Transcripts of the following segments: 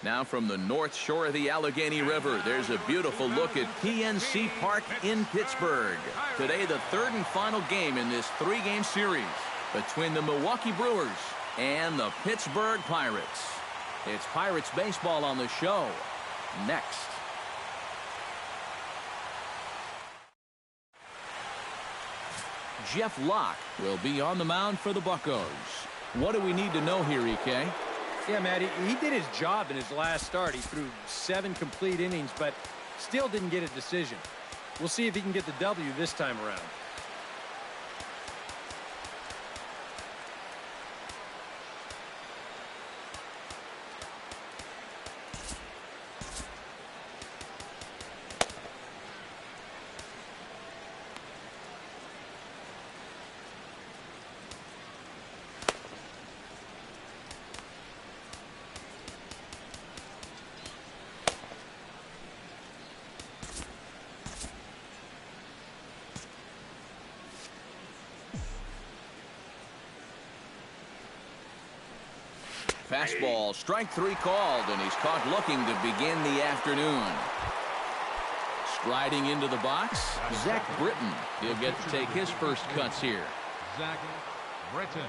Now from the north shore of the Allegheny River, there's a beautiful look at PNC Park in Pittsburgh. Today, the third and final game in this three-game series between the Milwaukee Brewers and the Pittsburgh Pirates. It's Pirates baseball on the show. Next. Jeff Locke will be on the mound for the Buccos. What do we need to know here, EK? Yeah, Matt, he did his job in his last start. He threw 7 complete innings, but still didn't get a decision. We'll see if he can get the W this time around. Fastball, strike 3 called, and he's caught looking to begin the afternoon. Striding into the box, Zach Britton. He'll get to take his first cuts here. Zach Britton.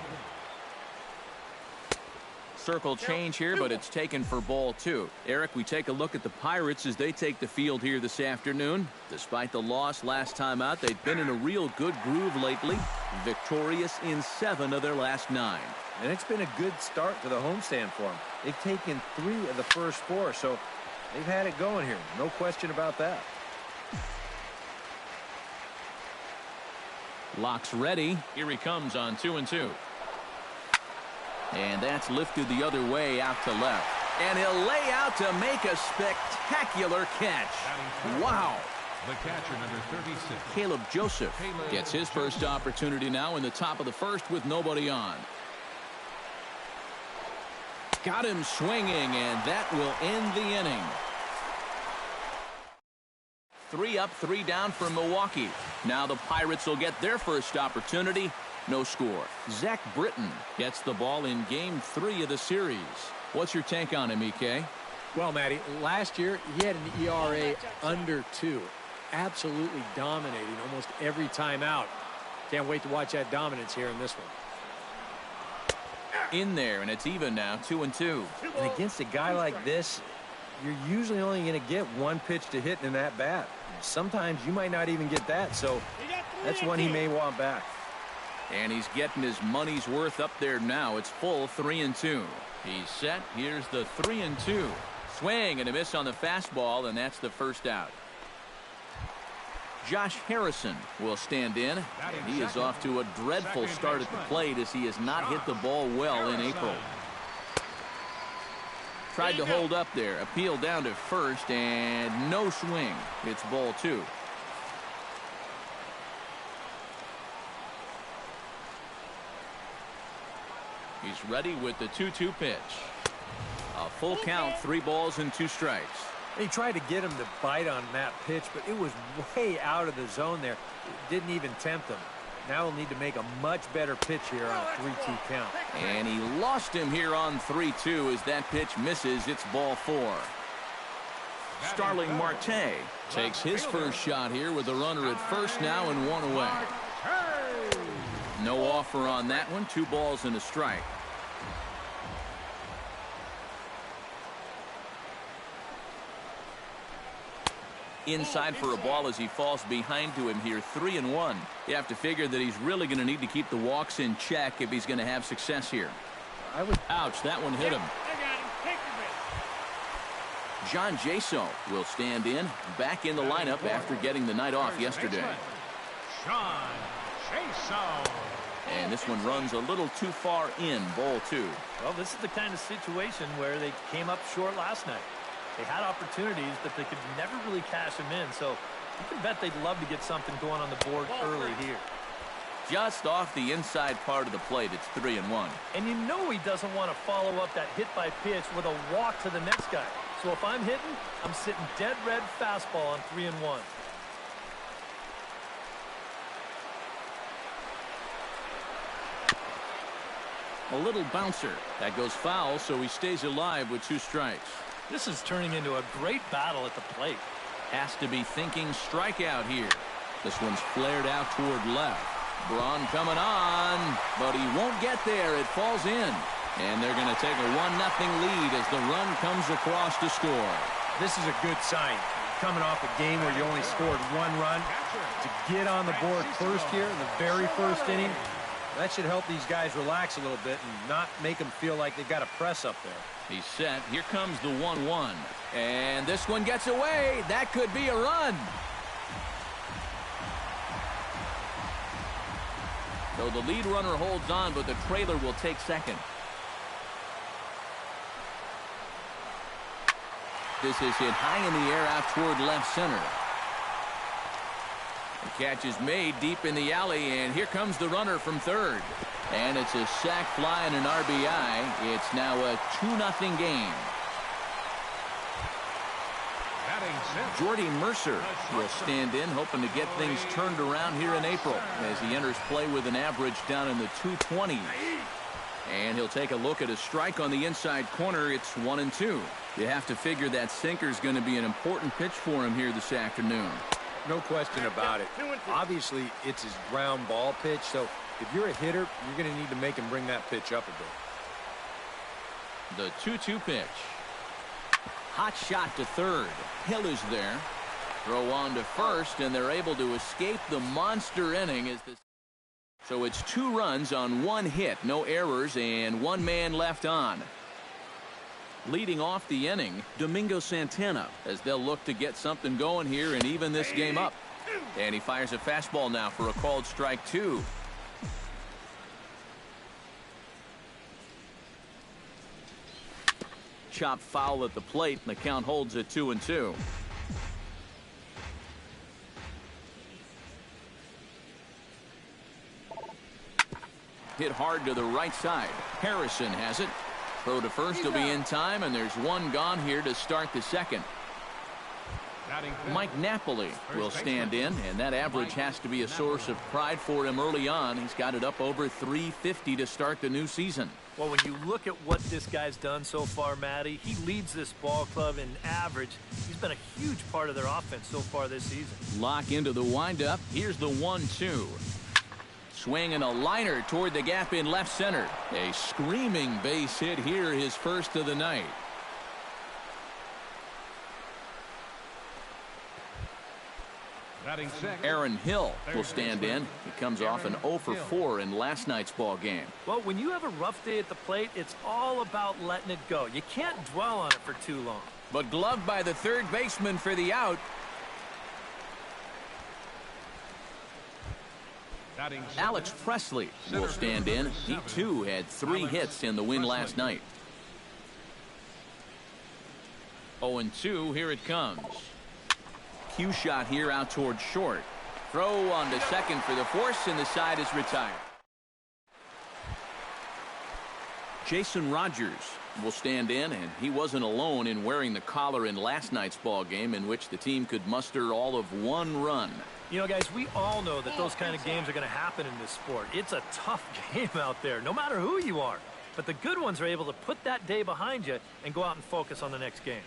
Circle change here, but it's taken for ball 2. Eric, we take a look at the Pirates as they take the field here this afternoon. Despite the loss last time out, they've been in a real good groove lately. Victorious in 7 of their last 9. And it's been a good start to the homestand for them. They've taken 3 of the first 4, so they've had it going here. No question about that. Locke's ready. Here he comes on 2-2. And that's lifted the other way out to left. And he'll lay out to make a spectacular catch. Wow. The catcher, number 36. Caleb Joseph gets his first opportunity now in the top of the first with nobody on. Got him swinging, and that will end the inning. 3 up, 3 down for Milwaukee. Now the Pirates will get their first opportunity. No score. Zach Britton gets the ball in game 3 of the series. What's your take on him, EK? Well, Matty, last year he had an ERA under 2. Absolutely dominating almost every time out. Can't wait to watch that dominance here in this one. In there, and it's even now, 2-2. And against a guy like this, you're usually only going to get 1 pitch to hit in that bat. Sometimes you might not even get that, so that's one he may want back. And he's getting his money's worth up there now. It's full 3-2. He's set. Here's the 3-2. Swing and a miss on the fastball, and that's the first out. Josh Harrison will stand in, and he is off to a dreadful start at the plate as he has not hit the ball well in April. Tried to hold up there, appeal down to first, and no swing. It's ball 2. He's ready with the 2-2 pitch. A full count, 3 balls and 2 strikes. He tried to get him to bite on that pitch, but it was way out of the zone there. It didn't even tempt him. Now he'll need to make a much better pitch here on a 3-2 count. And he lost him here on 3-2 as that pitch misses. It's ball 4. Starling Marte takes his first shot here with a runner at first now and 1 away. No offer on that one. 2 balls and a strike. Inside for a ball as he falls behind to him here. 3-1. You have to figure that he's really going to need to keep the walks in check if he's going to have success here. Ouch, that one hit him. John Jaso will stand in, back in the lineup after getting the night off yesterday. John Jaso. And this one runs a little too far in, ball 2. Well, this is the kind of situation where they came up short last night. They had opportunities, but they could never really cash them in. So you can bet they'd love to get something going on the board early here. Just off the inside part of the plate, it's 3-1. And you know he doesn't want to follow up that hit by pitch with a walk to the next guy. So if I'm hitting, I'm sitting dead red fastball on 3-1. A little bouncer. That goes foul, so he stays alive with 2 strikes. This is turning into a great battle at the plate. Has to be thinking strikeout here. This one's flared out toward left. Braun coming on, but he won't get there. It falls in. And they're going to take a 1-0 lead as the run comes across to score. This is a good sign. Coming off a game where you only scored 1 run, to get on the board first here in the very first inning, that should help these guys relax a little bit and not make them feel like they've got to press up there. He's set. Here comes the 1-1. And this one gets away. That could be a run. So the lead runner holds on, but the trailer will take second. This is hit high in the air out toward left center. The catch is made deep in the alley, and here comes the runner from third. And it's a sac fly and an RBI. It's now a 2-0 game. Jordy Mercer will stand in, hoping to get things turned around here in April as he enters play with an average down in the 220s. And he'll take a look at a strike on the inside corner. It's 1-2. You have to figure that sinker's going to be an important pitch for him here this afternoon. No question about it. Obviously, it's his ground ball pitch, so if you're a hitter, you're going to need to make him bring that pitch up a bit. The 2-2 pitch. Hot shot to third. Hill is there. Throw on to first, and they're able to escape the monster inning. So it's 2 runs on 1 hit, no errors, and 1 man left on. Leading off the inning, Domingo Santana, as they'll look to get something going here and even this game up. And he fires a fastball now for a called strike 2. Chop foul at the plate, and the count holds at 2-2. Hit hard to the right side. Harrison has it. Throw to first will be in time, and there's 1 gone here to start the second. Mike Napoli will stand in, and that average has to be a source of pride for him early on. He's got it up over 350 to start the new season. Well, when you look at what this guy's done so far, Matty, he leads this ball club in average. He's been a huge part of their offense so far this season. Lock into the windup. Here's the 1-2. Swing and a liner toward the gap in left center. A screaming base hit here, his first of the night. Aaron Hill will stand in. He comes off an 0 for 4 in last night's ball game. Well, when you have a rough day at the plate, it's all about letting it go. You can't dwell on it for too long. But gloved by the third baseman for the out. Alex Presley will stand in. He, too, had 3 hits in the win last night. 0-2, here it comes. Cue shot here out toward short. Throw on to second for the force, and the side is retired. Jason Rogers will stand in, and he wasn't alone in wearing the collar in last night's ball game, in which the team could muster all of 1 run. You know, guys, we all know that those kind of games are going to happen in this sport. It's a tough game out there, no matter who you are. But the good ones are able to put that day behind you and go out and focus on the next game.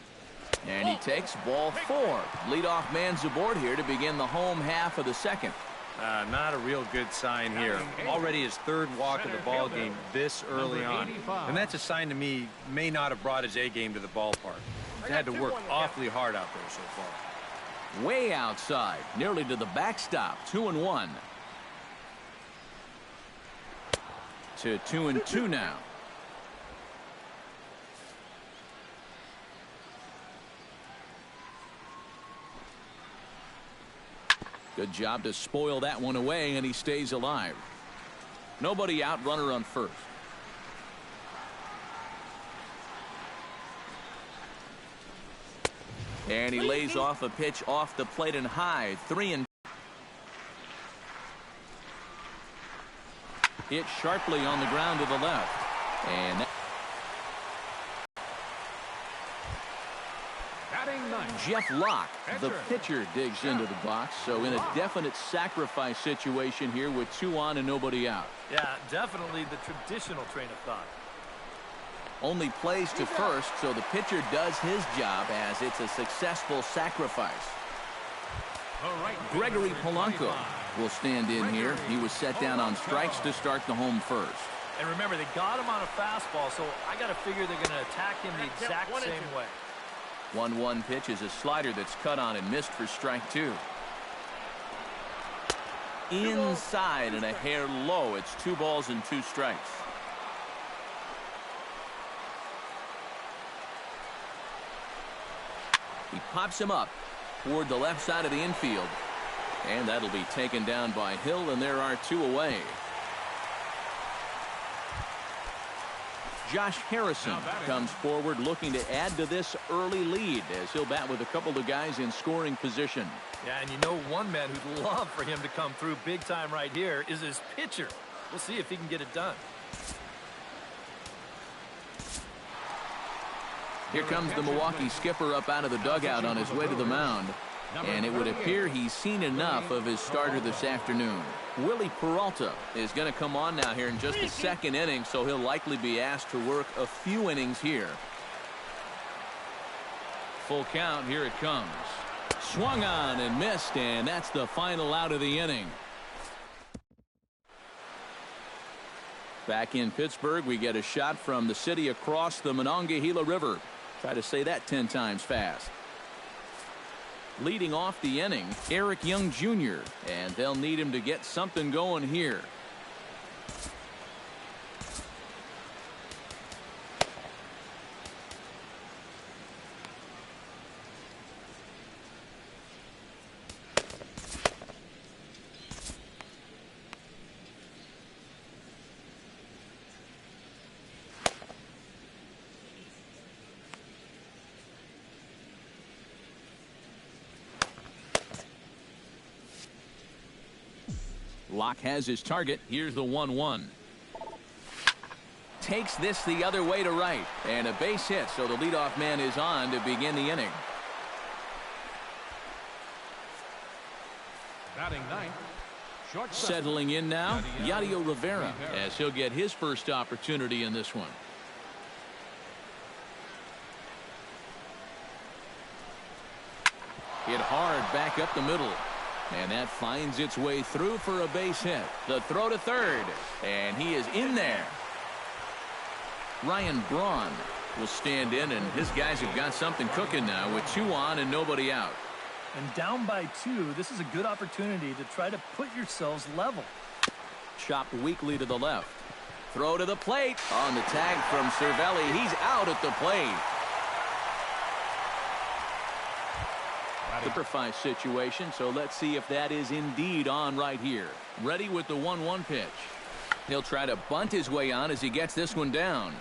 And he takes ball 4. Leadoff man's aboard here to begin the home half of the second. Not a real good sign here. Already his 3rd walk of the ball game this early on. And that's a sign to me may not have brought his A game to the ballpark. He's had to work awfully hard out there so far. Way outside, nearly to the backstop. 2-1. To 2-2 now. Good job to spoil that one away, and he stays alive. Nobody out, runner on first. And he lays off a pitch off the plate and high. 3-2. Hit sharply on the ground to the left. And Jeff Locke, the pitcher, digs into the box. So in a definite sacrifice situation here with 2 on and nobody out. Yeah, definitely the traditional train of thought. Only plays to first, so the pitcher does his job as it's a successful sacrifice. Gregory Polanco will stand in here. He was set down on strikes to start the home first. And remember, they got him on a fastball, so I got to figure they're going to attack him the exact same way. 1-1 pitch is a slider that's cut on and missed for strike 2. Inside and a hair low. It's 2 balls and 2 strikes. He pops him up toward the left side of the infield. And that'll be taken down by Hill, and there are 2 away. Josh Harrison comes forward looking to add to this early lead as he'll bat with a couple of guys in scoring position. Yeah, and you know one man who'd love for him to come through big time right here is his pitcher. We'll see if he can get it done. Here comes the Milwaukee skipper up out of the dugout on his way to the mound. And it would appear he's seen enough of his starter this afternoon. Willie Peralta is going to come on now here in just the 2nd inning, so he'll likely be asked to work a few innings here. Full count, here it comes. Swung on and missed, and that's the final out of the inning. Back in Pittsburgh, we get a shot from the city across the Monongahela River. Try to say that 10 times fast. Leading off the inning, Eric Young Jr., and they'll need him to get something going here. Locke has his target. Here's the 1-1. Takes this the other way to right, and a base hit, so the leadoff man is on to begin the inning. Batting ninth, shortstop. Settling in now, Yadier Rivera, as he'll get his first opportunity in this one. Hit hard back up the middle. And that finds its way through for a base hit. The throw to third. And he is in there. Ryan Braun will stand in, and his guys have got something cooking now with 2 on and nobody out. And down by 2, this is a good opportunity to try to put yourselves level. Chopped weakly to the left. Throw to the plate. On the tag from Cervelli. He's out at the plate. Sacrifice situation, so let's see if that is indeed on right here. Ready with the 1-1 pitch. He'll try to bunt his way on as he gets this one down.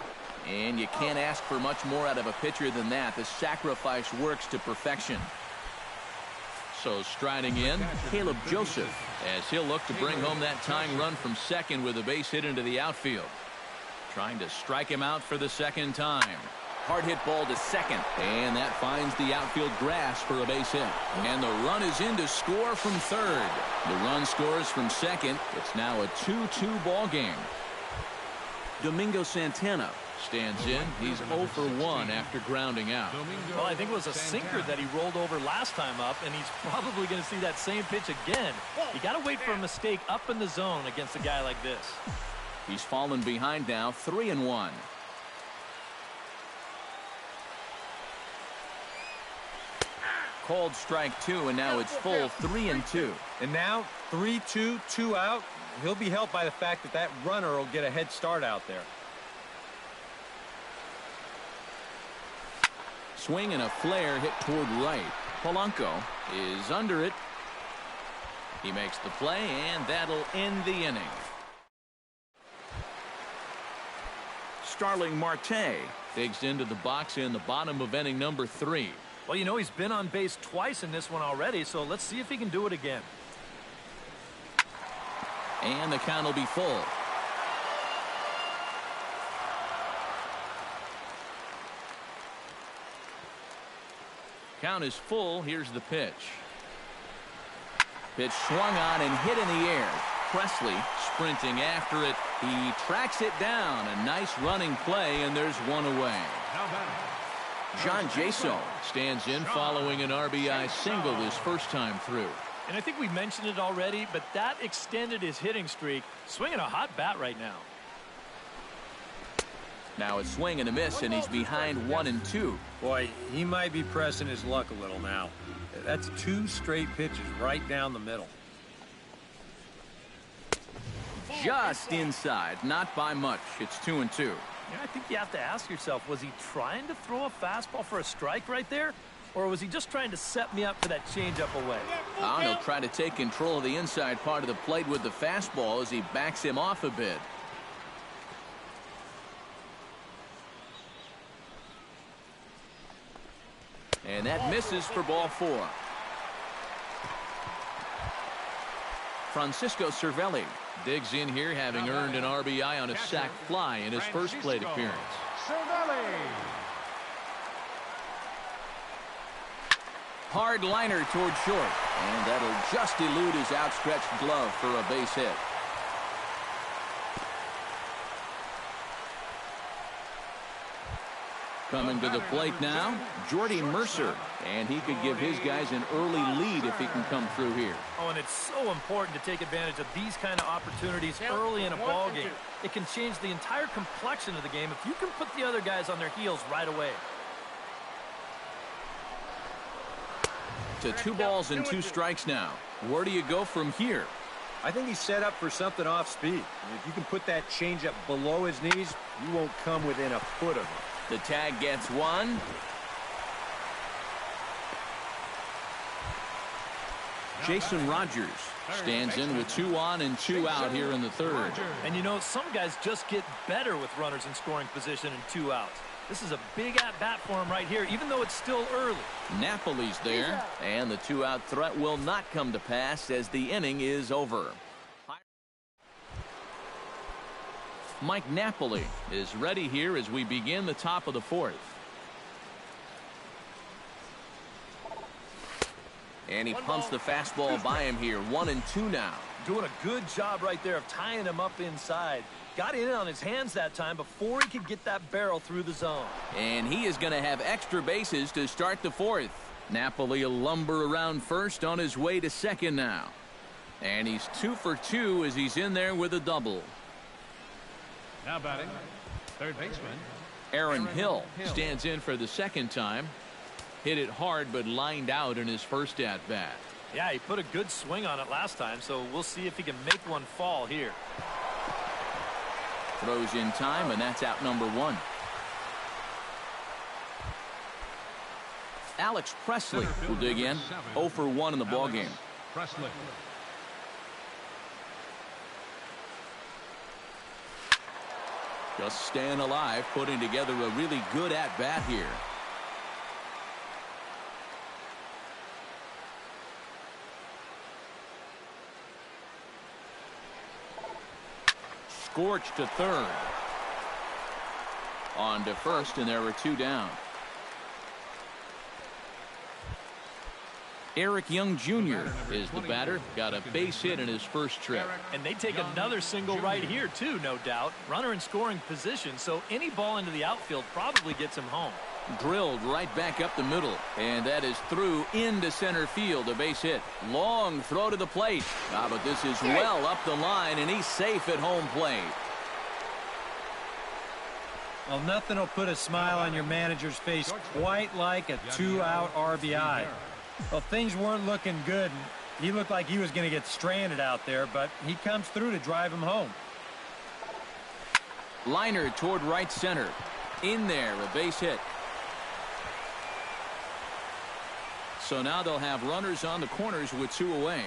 And you can't ask for much more out of a pitcher than that. The sacrifice works to perfection. So striding in, Caleb Joseph, as he'll look to bring home that tying run from second with a base hit into the outfield. Trying to strike him out for the 2nd time. Hard hit ball to second, and that finds the outfield grass for a base hit. And the run is in to score from third. The run scores from second. It's now a 2-2 ball game. Domingo Santana stands in. He's 0 for 1 after grounding out. Well, I think it was a sinker that he rolled over last time up, and he's probably going to see that same pitch again. You got to wait for a mistake up in the zone against a guy like this. He's fallen behind now, 3-1. Called strike 2, and now it's full 3-2. And now 3-2, 2 out. He'll be helped by the fact that that runner will get a head start out there. Swing and a flare hit toward right. Polanco is under it. He makes the play, and that'll end the inning. Starling Marte digs into the box in the bottom of inning number 3. Well, you know, he's been on base twice in this one already, so let's see if he can do it again. And the count will be full. Count is full. Here's the pitch. Pitch swung on and hit in the air. Presley sprinting after it. He tracks it down. A nice running play, and there's one away. John Jaso stands in following an RBI single his first time through. And I think we mentioned it already, but that extended his hitting streak. Swinging a hot bat right now. Now a swing and a miss, and he's behind 1-2. Boy, he might be pressing his luck a little now. That's 2 straight pitches right down the middle. Just inside, not by much. It's 2-2. Yeah, I think you have to ask yourself, was he trying to throw a fastball for a strike right there? Or was he just trying to set me up for that changeup away? He'll try to take control of the inside part of the plate with the fastball as he backs him off a bit. And that misses for ball 4. Francisco Cervelli digs in here, having earned an RBI on a sac fly in his first plate appearance. Hard liner toward short, and that'll just elude his outstretched glove for a base hit. Coming to the plate now, Jordy Mercer, and he could give his guys an early lead if he can come through here. Oh, and it's so important to take advantage of these kind of opportunities early in a ball game. It can change the entire complexion of the game if you can put the other guys on their heels right away. To 2 balls and 2 strikes now. Where do you go from here? I think he's set up for something off speed. If you can put that changeup below his knees, you won't come within a foot of him. The tag gets 1. Jason Rogers stands in with 2 on and 2 out here in the third. And you know, some guys just get better with runners in scoring position and 2 outs. This is a big at-bat for him right here, even though it's still early. Napoli's there, and the 2-out threat will not come to pass as the inning is over. Mike Napoli is ready here as we begin the top of the 4th. And he pumps the fastball by him here. 1-2 now. Doing a good job right there of tying him up inside. Got in on his hands that time before he could get that barrel through the zone. And he is going to have extra bases to start the 4th. Napoli will lumber around first on his way to second now. And he's 2 for 2 as he's in there with a double. Now batting, third baseman Aaron Hill stands in for the second time. Hit it hard but lined out in his first at-bat. Yeah, he put a good swing on it last time, so we'll see if he can make one fall here. Throws in time, and that's out number 1. Alex Presley will dig in. 0 for 1 in the ballgame. Presley. Just staying alive, putting together a really good at-bat here. Scorched to third. On to first, and there were 2 down. Eric Young Jr. is the batter. Got a base hit in his first trip. And they take another single right here, too, no doubt. Runner in scoring position, so any ball into the outfield probably gets him home. Drilled right back up the middle, and that is through into center field. A base hit. Long throw to the plate. But this is well up the line, and he's safe at home plate. Well, nothing will put a smile on your manager's face quite like a 2-out RBI. Well, things weren't looking good. He looked like he was going to get stranded out there, but he comes through to drive him home. Liner toward right center. In there, a base hit. So now they'll have runners on the corners with 2 away.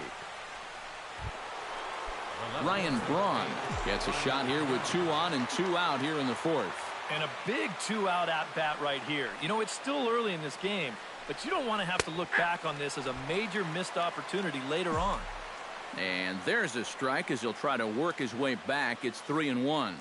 Ryan Braun gets a shot here with 2 on and 2 out here in the 4th. And a big 2-out at-bat right here. You know, it's still early in this game, but you don't want to have to look back on this as a major missed opportunity later on. And there's a strike as he'll try to work his way back. It's 3-1.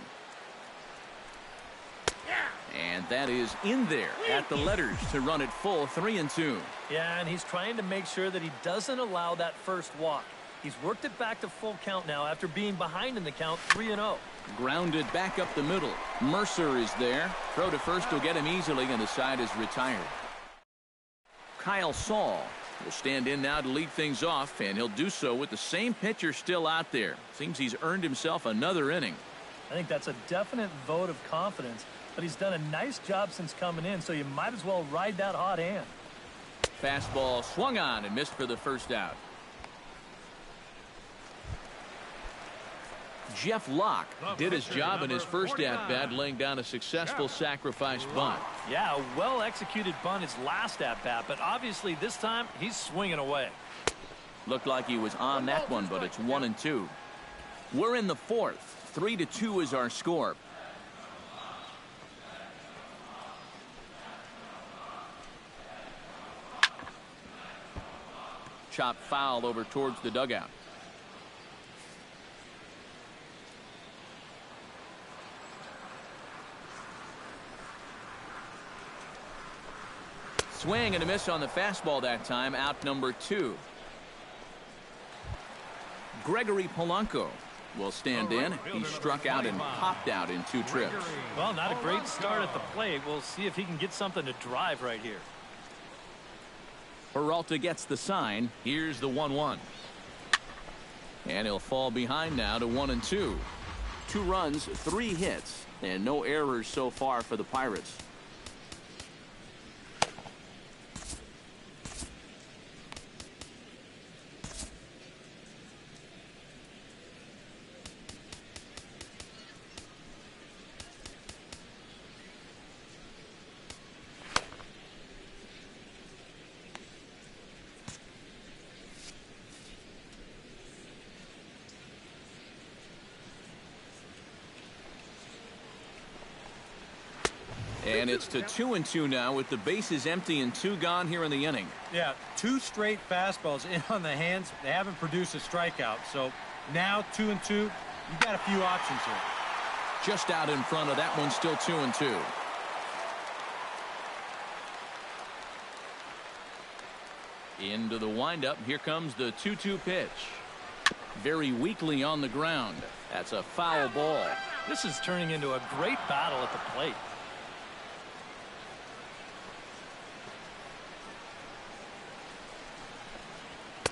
And that is in there at the letters to run it full 3-2. Yeah, and he's trying to make sure that he doesn't allow that first walk. He's worked it back to full count now after being behind in the count 3-0. Grounded back up the middle. Mercer is there. Throw to first will get him easily, and the side is retired. Kyle Saul will stand in now to lead things off, and he'll do so with the same pitcher still out there. Seems he's earned himself another inning. I think that's a definite vote of confidence, but he's done a nice job since coming in, so you might as well ride that hot hand. Fastball swung on and missed for the first out. Jeff Locke did his job in his first at-bat, laying down a successful sacrifice bunt. Yeah, a well-executed bunt his last at-bat, but obviously this time he's swinging away. Looked like he was on that one, but it's 1-2. We're in the fourth. 3-2 is our score. Chop foul over towards the dugout. Swing and a miss on the fastball that time. Out number 2. Gregory Polanco will stand in. He struck out and popped out in 2 trips. Well, not a great start at the plate. We'll see if he can get something to drive right here. Peralta gets the sign. Here's the 1-1. And he'll fall behind now to 1-2. 2 runs, 3 hits, and no errors so far for the Pirates. And it's to 2-2 now with the bases empty and 2 gone here in the inning. Yeah, 2 straight fastballs in on the hands. They haven't produced a strikeout. So now 2-2, you've got a few options here. Just out in front of that one, still 2-2. Into the windup. Here comes the 2-2 pitch. Very weakly on the ground. That's a foul ball. This is turning into a great battle at the plate.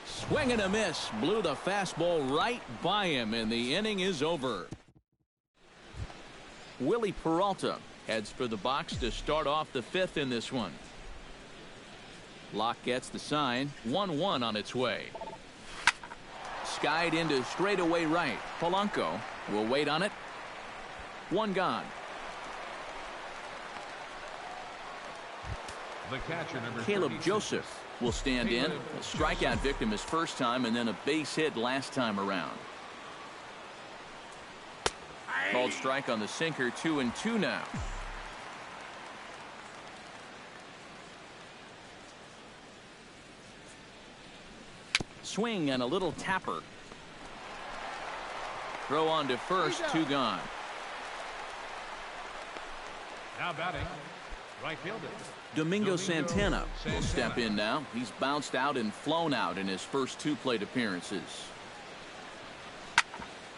Swing and a miss. Blew the fastball right by him, and the inning is over. Willie Peralta heads for the box to start off the 5th in this one. Locke gets the sign. 1-1 on its way. Skied into straightaway right. Polanco will wait on it. 1 gone. The catcher, number Caleb 32. Joseph will stand in. A strikeout victim his first time, and then a base hit last time around. Called strike on the sinker. 2-2 now. Swing and a little tapper. Throw on to first. 2 gone. Now batting, right fielder. Domingo Santana will step in now. He's bounced out and flown out in his first 2 plate appearances.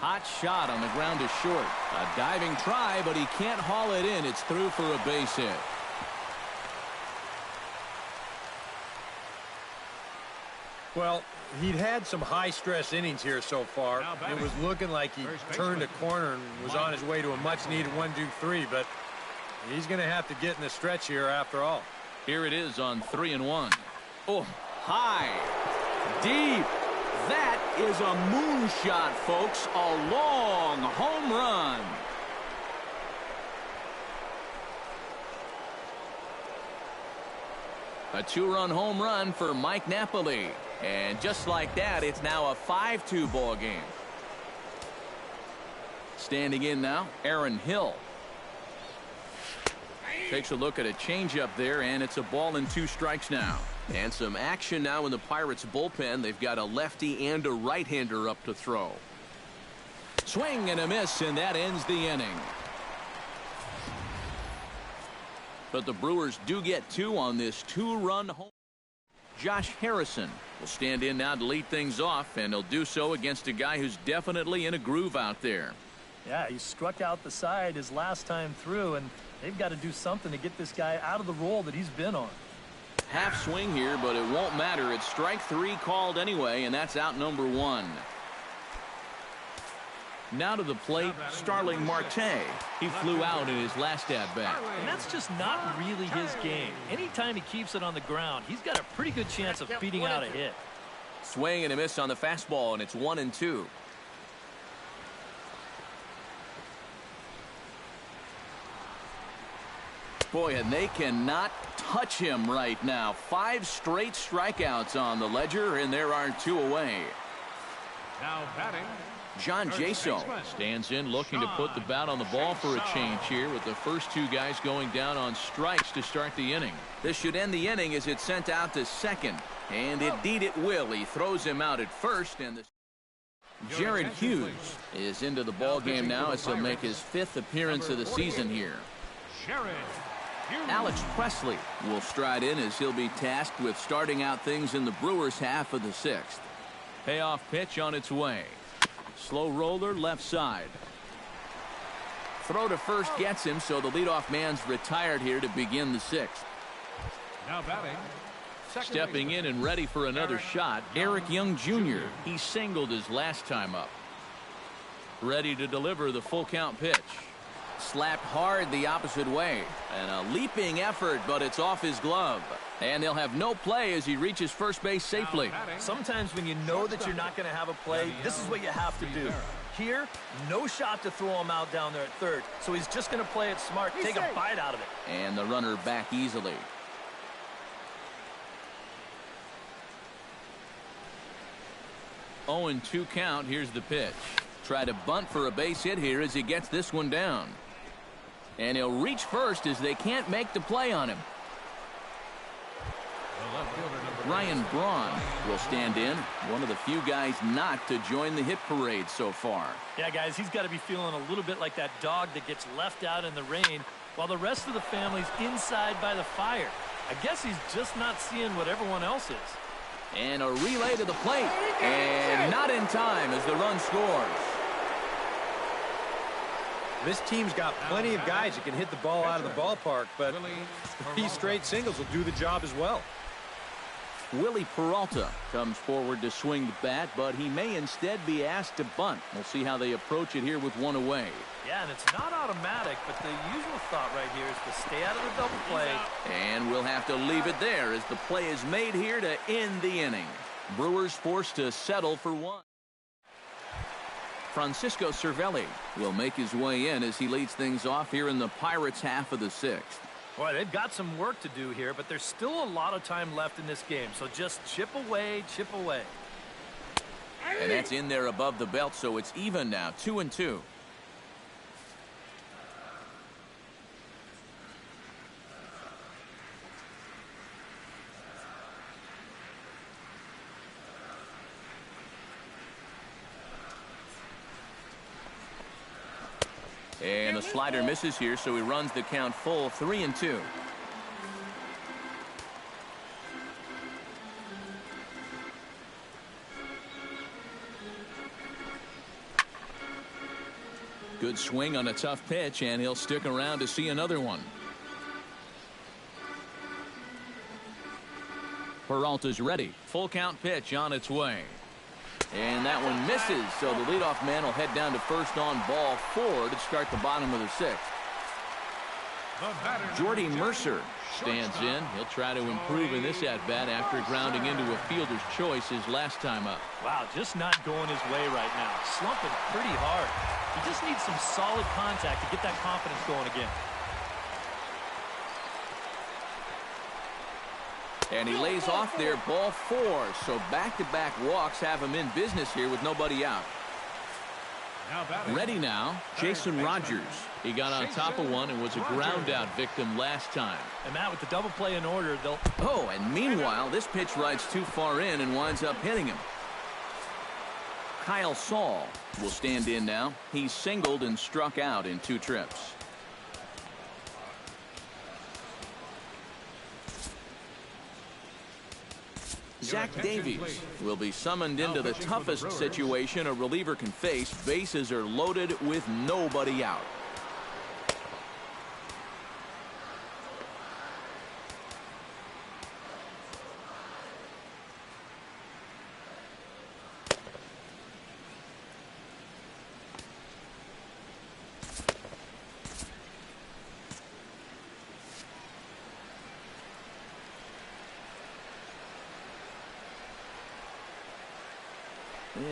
Hot shot on the ground to short. A diving try, but he can't haul it in. It's through for a base hit. Well, he'd had some high-stress innings here so far. It was looking like he turned a corner and was on his way to a much-needed 1-2-3, but he's going to have to get in the stretch here after all. Here it is on 3-1. Oh, high, deep. That is a moonshot, folks. A long home run. A 2-run home run for Mike Napoli. And just like that, it's now a 5-2 ball game. Standing in now, Aaron Hill. Takes a look at a changeup there, and it's a ball and 2 strikes now. And some action now in the Pirates bullpen. They've got a lefty and a right-hander up to throw. Swing and a miss, and that ends the inning. But the Brewers do get 2 on this 2-run home. Josh Harrison will stand in now to lead things off, and he'll do so against a guy who's definitely in a groove out there. Yeah, he struck out the side his last time through, and they've got to do something to get this guy out of the role that he's been on. Half swing here, but it won't matter. It's strike 3 called anyway, and that's out number 1. Now to the plate, Starling Marte. He flew out in his last at-bat. And that's just not really his game. Anytime he keeps it on the ground, he's got a pretty good chance of beating out a hit. Swing and a miss on the fastball, and it's 1-2. Boy, and they cannot touch him right now. 5 straight strikeouts on the ledger, and there are 2 away. Now batting, John Jaso stands in looking to put the bat on the ball for a change here with the first 2 guys going down on strikes to start the inning. This should end the inning as it's sent out to second. And indeed it will. He throws him out at first. And Jared Hughes is into the ball game now as he'll make his 5th appearance of the season here. Alex Presley will stride in as he'll be tasked with starting out things in the Brewers' half of the 6th. Payoff pitch on its way. Slow roller left side. Throw to first gets him, so the leadoff man's retired here to begin the 6th. now batting, Stepping in and ready for another shot, Eric Young Jr. He singled his last time up. Ready to deliver the full count pitch. Slapped hard the opposite way. And a leaping effort, but it's off his glove. And they'll have no play as he reaches first base safely. Sometimes when you know that you're not going to have a play, this is what you have to do. Here, no shot to throw him out down there at third. So he's just going to play it smart, take a bite out of it. And the runner back easily. Oh, and 2 count. Here's the pitch. Try to bunt for a base hit here as he gets this one down. And he'll reach first as they can't make the play on him. Ryan Braun will stand in, one of the few guys not to join the hit parade so far. Yeah, guys, he's got to be feeling a little bit like that dog that gets left out in the rain while the rest of the family's inside by the fire. I guess he's just not seeing what everyone else is. And a relay to the plate, and not in time as the run scores. This team's got plenty of guys that can hit the ball out of the ballpark, but 3 straight singles will do the job as well. Willie Peralta comes forward to swing the bat, but he may instead be asked to bunt. We'll see how they approach it here with 1 away. Yeah, and it's not automatic, but the usual thought right here is to stay out of the double play. And we'll have to leave it there as the play is made here to end the inning. Brewers forced to settle for 1. Francisco Cervelli will make his way in as he leads things off here in the Pirates' half of the 6th. Boy, they've got some work to do here, but there's still a lot of time left in this game. So just chip away, chip away. And that's in there above the belt, so it's even now, 2-2. And the slider misses here, so he runs the count full, 3-2. Good swing on a tough pitch, and he'll stick around to see another one. Peralta's ready. Full count pitch on its way. And that one misses, so the leadoff man will head down to first on ball 4 to start the bottom of the 6th. Jordy Mercer stands in. He'll try to improve in this at-bat after grounding into a fielder's choice his last time up. Wow, just not going his way right now. Slumping pretty hard. He just needs some solid contact to get that confidence going again. And he lays off there, ball 4. So back-to-back walks have him in business here with nobody out. Ready now, Jason Rogers. He got on top of one and was a ground-out victim last time. And Matt, with the double play in order, they'll... Oh, and meanwhile, this pitch rides too far in and winds up hitting him. Kyle Saul will stand in now. He's singled and struck out in 2 trips. Zach Davies will be summoned into the toughest situation a reliever can face. Bases are loaded with nobody out.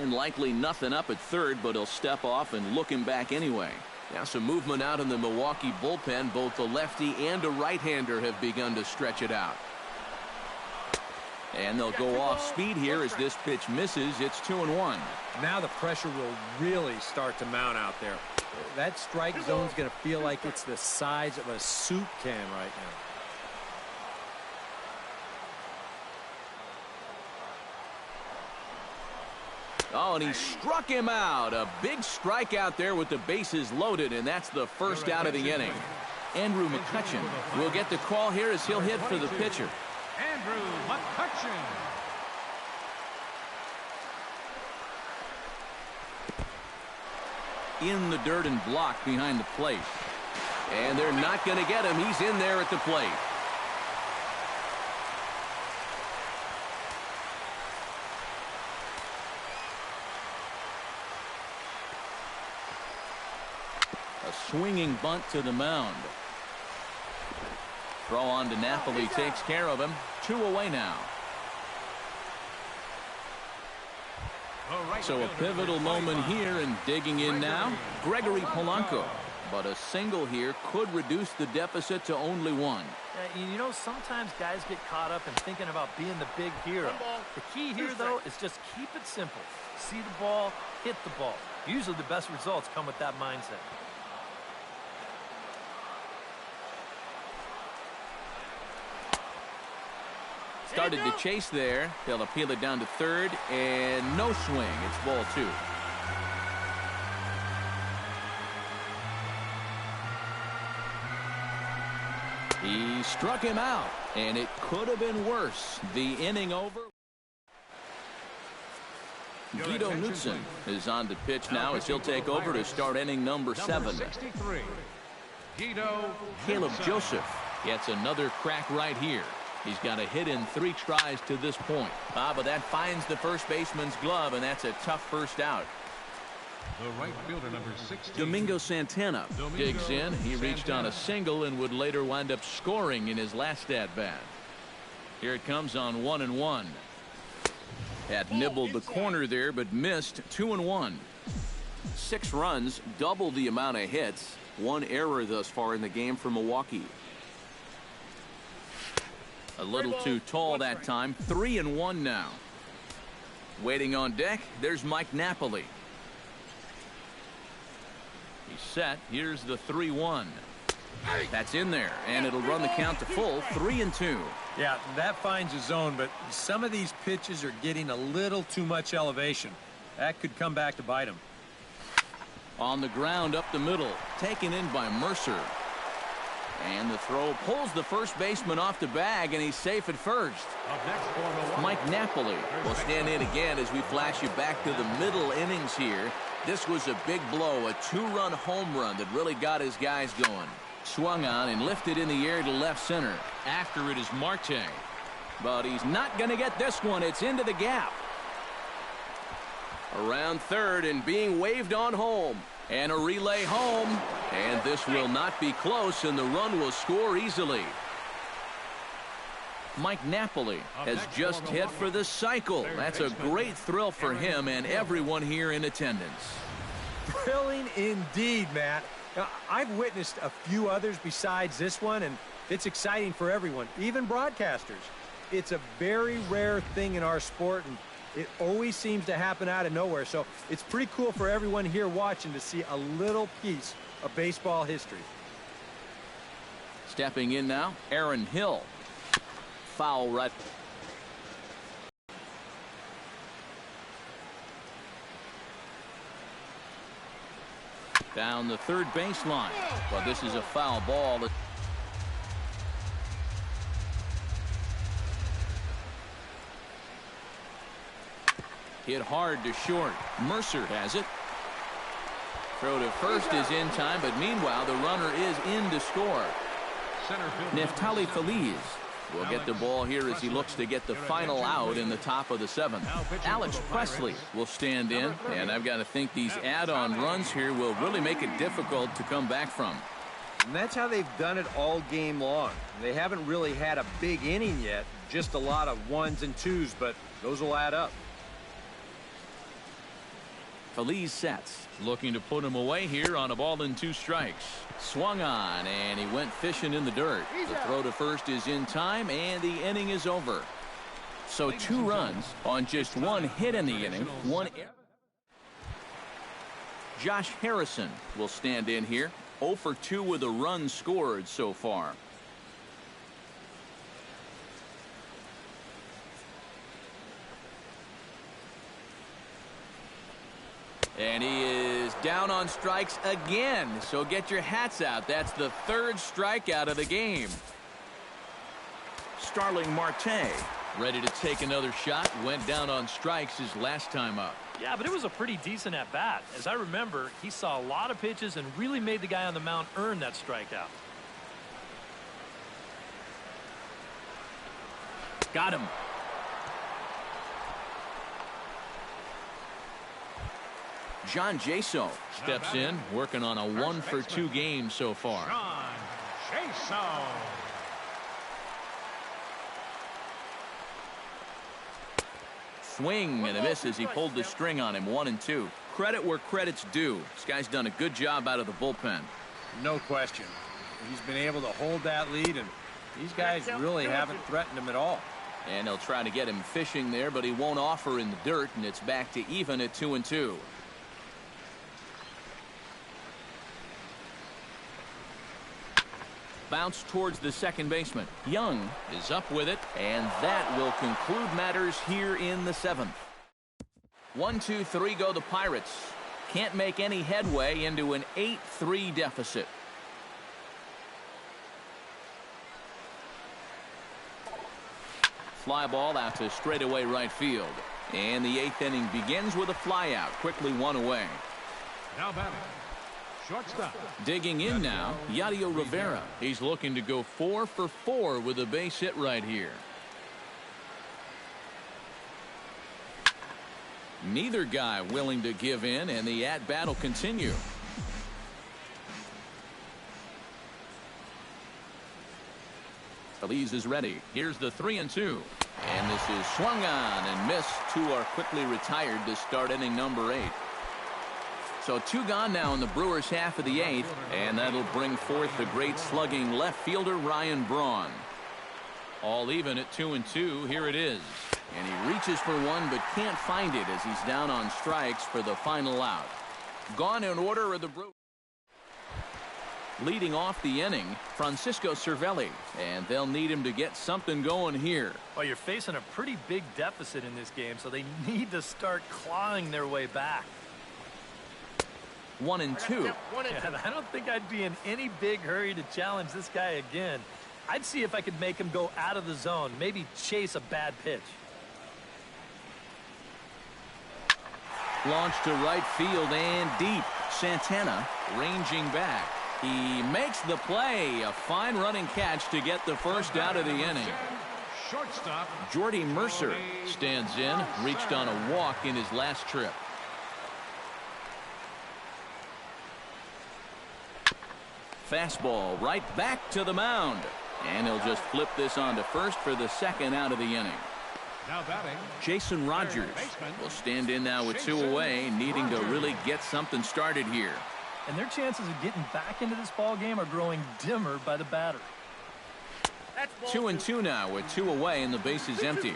And likely nothing up at third, but he'll step off and look him back anyway. Now some movement out in the Milwaukee bullpen. Both the lefty and a right-hander have begun to stretch it out. And they'll go off speed here as this pitch misses. It's 2-1. Now the pressure will really start to mount out there. That strike zone's going to feel like it's the size of a soup can right now. Oh, and he struck him out. A big strikeout there with the bases loaded, and that's the first out of the inning. Andrew McCutchen will get the call here as he'll hit for the pitcher. Andrew McCutchen. In the dirt and blocked behind the plate. And they're not going to get him. He's in there at the plate. A swinging bunt to the mound. Throw on to Napoli takes care of him. 2 away now. So a pivotal moment here, and digging in now, Gregory Polanco. But a single here could reduce the deficit to only 1. You know, sometimes guys get caught up in thinking about being the big hero. The key here, though, is just keep it simple. See the ball, hit the ball. Usually the best results come with that mindset. Started to chase there. They'll appeal it down to third, and no swing. It's ball 2. He struck him out, and it could have been worse. The inning over. Guido Knudsen is on the pitch now as he'll take over to start inning number 7. Caleb Joseph gets another crack right here. He's got a hit in 3 tries to this point. But that finds the first baseman's glove, and that's a tough first out. The right fielder, number 16. Domingo Santana digs in. He reached on a single and would later wind up scoring in his last at-bat. Here it comes on 1-1. Had nibbled the corner there, but missed. 2-1. 6 runs, double the amount of hits. 1 error thus far in the game for Milwaukee. A little too tall that time. 3-1 now. Waiting on deck, there's Mike Napoli. He's set. Here's the 3-1. That's in there, and it'll run the count to full. 3-2. Yeah, that finds a zone, but some of these pitches are getting a little too much elevation. That could come back to bite him. On the ground up the middle, taken in by Mercer. And the throw pulls the first baseman off the bag, and he's safe at first. Mike Napoli will stand in again as we flash you back to the middle innings here. This was a big blow, a 2-run home run that really got his guys going. Swung on and lifted in the air to left center. After it is Marte. But he's not going to get this one. It's into the gap. Around third and being waved on home. And a relay home. And this will not be close, and the run will score easily. Mike Napoli has just hit for the cycle. That's a great thrill for him and everyone here in attendance. Thrilling indeed, Matt. Now, I've witnessed a few others besides this one, and it's exciting for everyone, even broadcasters. It's a very rare thing in our sport, and it always seems to happen out of nowhere. So it's pretty cool for everyone here watching to see a little piece of baseball history. Stepping in now, Aaron Hill. Foul right. Down the third baseline. But this is a foul ball. Hit hard to short. Mercer has it. Throw to first is in time, but meanwhile the runner is in to score. Neftali Feliz will get the ball here as he looks to get the final out in the top of the 7th. Alex Presley will stand in, and I've got to think these add-on runs here will really make it difficult to come back from. And that's how they've done it all game long. They haven't really had a big inning yet, just a lot of 1s and 2s, but those will add up. Feliz sets, looking to put him away here on a ball and 2 strikes. Swung on, and he went fishing in the dirt. The throw to first is in time, and the inning is over. So 2 runs on just 1 hit in the inning. Josh Harrison will stand in here. 0 for 2 with a run scored so far. And he is down on strikes again. So get your hats out. That's the 3rd strikeout of the game. Starling Marte ready to take another shot. Went down on strikes his last time up. Yeah, but it was a pretty decent at-bat. As I remember, he saw a lot of pitches and really made the guy on the mound earn that strikeout. Got him. John Jaso steps in, working on a 1 for 2 game so far. John Jaso. Swing and a miss as he pulled the string on him. 1 and 2. Credit where credit's due. This guy's done a good job out of the bullpen. No question. He's been able to hold that lead, and these guys really haven't threatened him at all. And they'll try to get him fishing there, but he won't offer in the dirt, and it's back to even at 2 and 2. Bounce towards the second baseman. Young is up with it, and that will conclude matters here in the 7th. 1, 2, 3 go the Pirates. Can't make any headway into an 8-3 deficit. Fly ball out to straightaway right field. And the 8th inning begins with a flyout. Quickly 1 away. Now batting. Shortstop. Digging in now, Yadier Rivera. He's looking to go 4 for 4 with a base hit right here. Neither guy willing to give in, and the at-bat will continue. Feliz is ready. Here's the 3 and 2. And this is swung on and missed. 2 are quickly retired to start inning number 8. So 2 gone now in the Brewers' half of the 8th, and that'll bring forth the great slugging left fielder Ryan Braun. All even at 2 and 2. Here it is. And he reaches for one but can't find it as he's down on strikes for the final out. Gone in order of the Brewers. Leading off the inning, Francisco Cervelli, and they'll need him to get something going here. Well, you're facing a pretty big deficit in this game, so they need to start clawing their way back. 1 and 2. Yeah, I don't think I'd be in any big hurry to challenge this guy again. I'd see if I could make him go out of the zone, maybe chase a bad pitch. Launched to right field and deep. Santana ranging back. He makes the play. A fine running catch to get the first out of the inning. Shortstop. Jordy Mercer stands in. Reached on a walk in his last trip. Fastball right back to the mound. And he'll just flip this on to first for the second out of the inning. Now batting. Jason Rogers will stand in now with 2 away, needing to really get something started here. And their chances of getting back into this ball game are growing dimmer by the batter. 2 and 2 now with 2 away and the base is empty.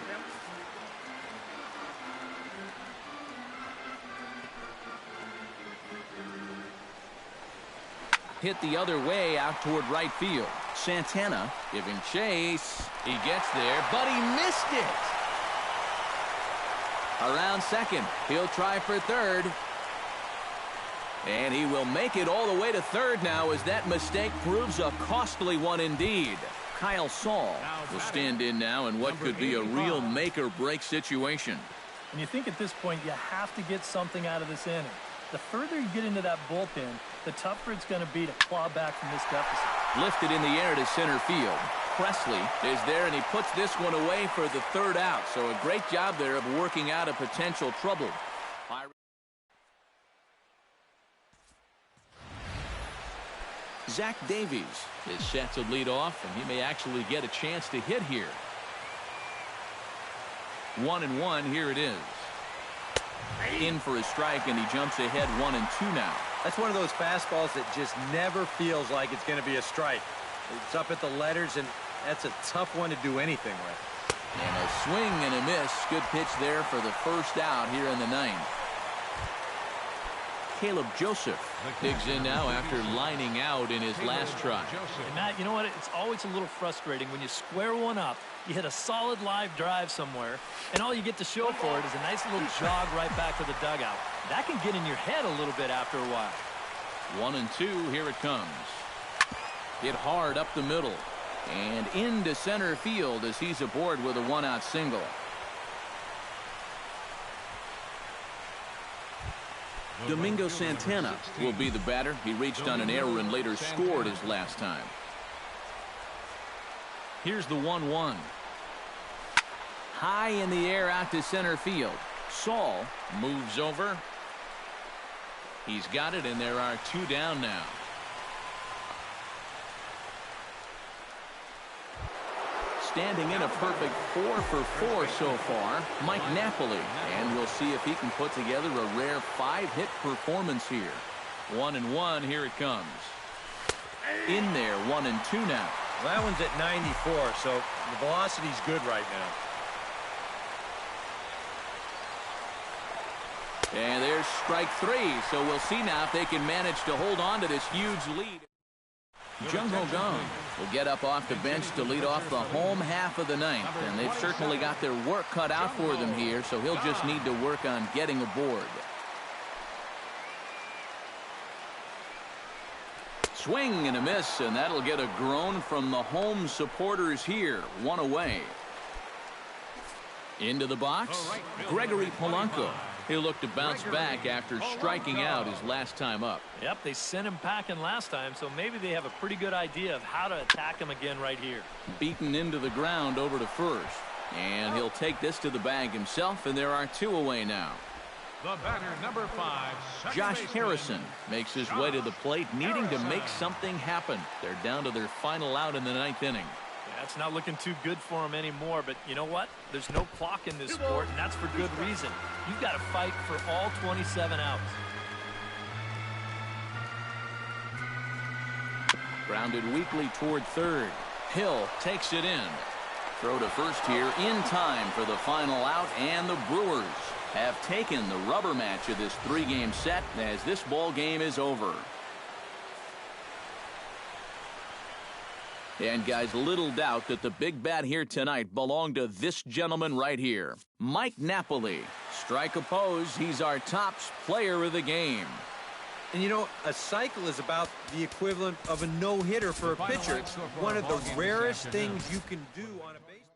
Hit the other way out toward right field. Santana giving chase. He gets there, but he missed it. Around second. He'll try for third. And he will make it all the way to third now as that mistake proves a costly one indeed. Kyle Saul will stand in now in what could be a real make-or-break situation. And you think at this point you have to get something out of this inning. The further you get into that bullpen, the tougher it's going to be to claw back from this deficit. Lifted in the air to center field. Presley is there, and he puts this one away for the third out. So a great job there of working out a potential trouble. Zach Davies is set to lead off, and he may actually get a chance to hit here. 1-1, here it is. In for a strike, and he jumps ahead 1-2 now. That's one of those fastballs that just never feels like it's going to be a strike. It's up at the letters, and that's a tough one to do anything with. And a swing and a miss. Good pitch there for the first out here in the ninth. Caleb Joseph digs in now after lining out in his last try. And Matt, you know what? It's always a little frustrating when you square one up, you hit a solid live drive somewhere, and all you get to show for it is a nice little jog right back to the dugout. That can get in your head a little bit after a while. 1-2, here it comes. Hit hard up the middle and into center field as he's aboard with a one-out single. Domingo Santana will be the batter. He reached on an error and later scored his last time. Here's the 1-1. High in the air out to center field. Saul moves over. He's got it, and there are two down now. Standing in a perfect 4 for 4 so far, Mike Napoli, and we'll see if he can put together a rare 5-hit performance here. 1-1, here it comes. In there, 1-2 now. Well, that one's at 94, so the velocity's good right now. And there's strike 3, so we'll see now if they can manage to hold on to this huge lead. Jung Ho Gong will get up off the bench to lead off the home half of the ninth, and they've certainly got their work cut out for them here, so he'll just need to work on getting aboard. Swing and a miss, and that'll get a groan from the home supporters here. One away. Into the box, Gregory Polanco. He'll look to bounce back after striking out his last time up. Yep, they sent him packing last time, so maybe they have a pretty good idea of how to attack him again right here. Beaten into the ground over to first. And he'll take this to the bag himself, and there are two away now. The batter, number 5. Josh Harrison makes his way to the plate, needing to make something happen. They're down to their final out in the ninth inning. Yeah, it's not looking too good for him anymore, but you know what? There's no clock in this sport, and that's for good reason. You've got to fight for all 27 outs. Grounded weakly toward third. Hill takes it in. Throw to first here in time for the final out, and the Brewers have taken the rubber match of this 3-game set as this ball game is over. And guys, little doubt that the big bat here tonight belonged to this gentleman right here, Mike Napoli. Strike oppose, he's our top player of the game. And you know, a cycle is about the equivalent of a no-hitter for a pitcher. It's one of the rarest things you can do on a baseball.